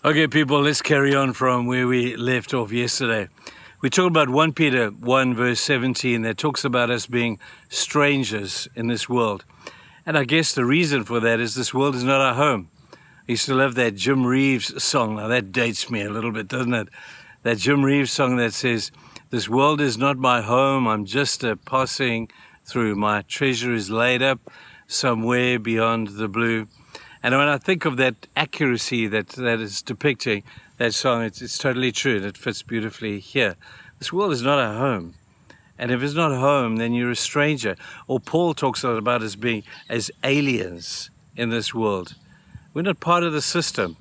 Okay, people, let's carry on from where we left off yesterday. We talked about 1 Peter 1 verse 17 that talks about us being strangers in this world. And I guess the reason for that is this world is not our home. I used to love that Jim Reeves song. Now that dates me a little bit, doesn't it? That Jim Reeves song that says, "This world is not my home, I'm just a passing through. My treasure is laid up somewhere beyond the blue." And when I think of that accuracy that is depicting that song, it's totally true and it fits beautifully here. This world is not our home. And if it's not home, then you're a stranger. Or Paul talks a lot about us being as aliens in this world. We're not part of the system.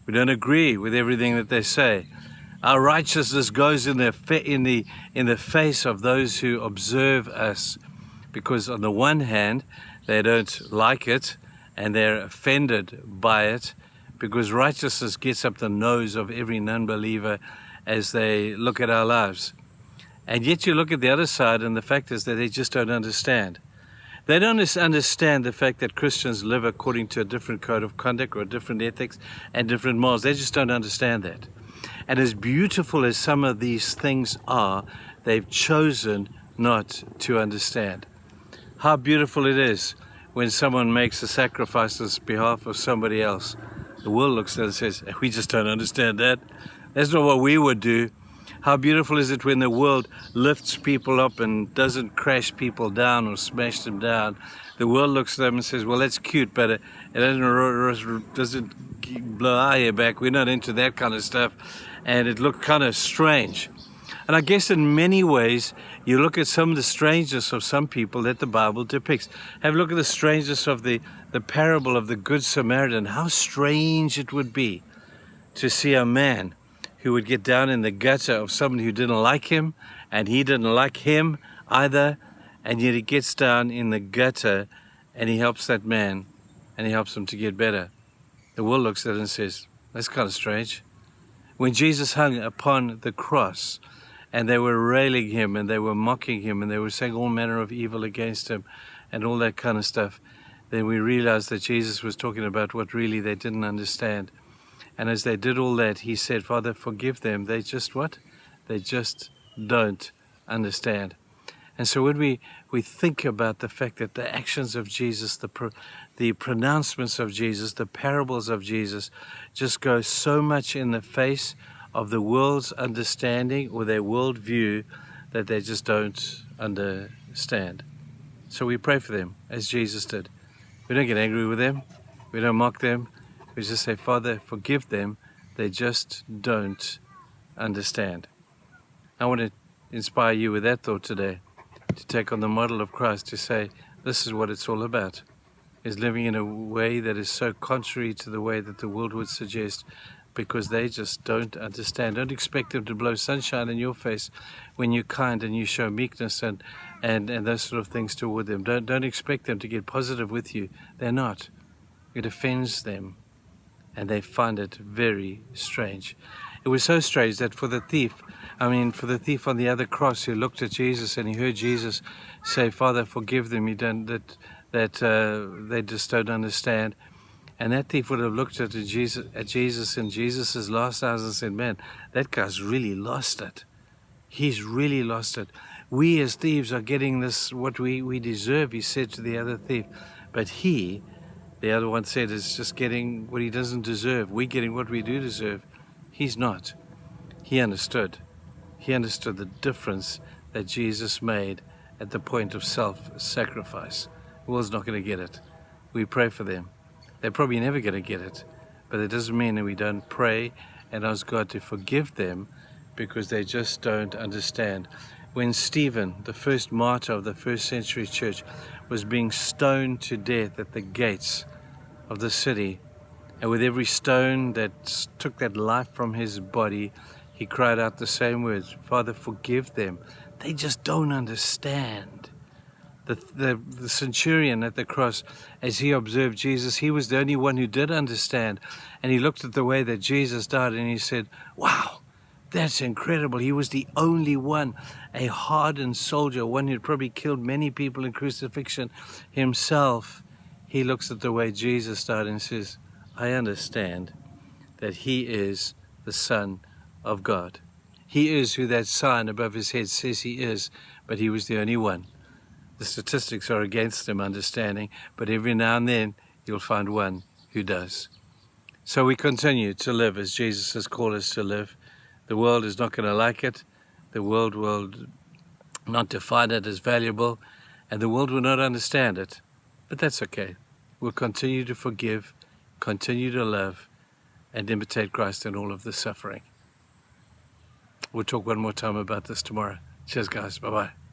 We don't agree with everything that they say. Our righteousness goes in the face of those who observe us, because on the one hand, they don't like it and they're offended by it, because righteousness gets up the nose of every non-believer as they look at our lives. And yet you look at the other side, and the fact is that they just don't understand. They don't understand the fact that Christians live according to a different code of conduct or different ethics and different morals. They just don't understand that. And as beautiful as some of these things are, they've chosen not to understand. How beautiful it is when someone makes a sacrifice on behalf of somebody else. The world looks at it and says, "We just don't understand that. That's not what we would do." How beautiful is it when the world lifts people up and doesn't crash people down or smash them down. The world looks at them and says, "Well, that's cute, but it doesn't blow our hair back. We're not into that kind of stuff." And it looked kind of strange. And I guess in many ways, you look at some of the strangeness of some people that the Bible depicts. Have a look at the strangeness of the parable of the Good Samaritan. How strange it would be to see a man who would get down in the gutter of someone who didn't like him, and he didn't like him either, and yet he gets down in the gutter and he helps that man and he helps him to get better. The world looks at it and says, "That's kind of strange." When Jesus hung upon the cross, and they were railing him and they were mocking him and they were saying all manner of evil against him and all that kind of stuff, then we realized that Jesus was talking about what really they didn't understand. And as they did all that, he said, "Father, forgive them. They just what? They just don't understand." And so when we think about the fact that the actions of Jesus, the pronouncements of Jesus, the parables of Jesus just go so much in the face of the world's understanding or their worldview that they just don't understand. So we pray for them as Jesus did. We don't get angry with them. We don't mock them. We just say, "Father, forgive them. They just don't understand." I want to inspire you with that thought today, to take on the model of Christ, to say, this is what it's all about, is living in a way that is so contrary to the way that the world would suggest, because they just don't understand. Don't expect them to blow sunshine in your face when you're kind and you show meekness and those sort of things toward them. Don't expect them to get positive with you. They're not. It offends them, and they find it very strange. It was so strange that for the thief on the other cross, who looked at Jesus and he heard Jesus say, "Father, forgive them. They just don't understand." And that thief would have looked at Jesus in Jesus' last hours and said, "Man, that guy's really lost it. He's really lost it. We as thieves are getting this, what we deserve," he said to the other thief. But he, the other one said, is just getting what he doesn't deserve. We're getting what we do deserve. He's not. He understood. He understood the difference that Jesus made at the point of self-sacrifice. The world's not going to get it. We pray for them. They're probably never going to get it. But it doesn't mean that we don't pray and ask God to forgive them, because they just don't understand. When Stephen, the first martyr of the first century church, was being stoned to death at the gates of the city, and with every stone that took that life from his body, he cried out the same words, "Father, forgive them. They just don't understand." The centurion at the cross, as he observed Jesus, he was the only one who did understand. And he looked at the way that Jesus died and he said, "Wow, that's incredible." He was the only one, a hardened soldier, one who'd probably killed many people in crucifixion himself. He looks at the way Jesus died and says, "I understand. that he is the Son of God. He is who that sign above his head says he is, but he was the only one. The statistics are against him understanding, but every now and then you'll find one who does. So we continue to live as Jesus has called us to live. The world is not going to like it. The world will not define it as valuable, and the world will not understand it. But that's okay. We'll continue to forgive, continue to love, and imitate Christ in all of the suffering. We'll talk one more time about this tomorrow. Cheers, guys. Bye-bye.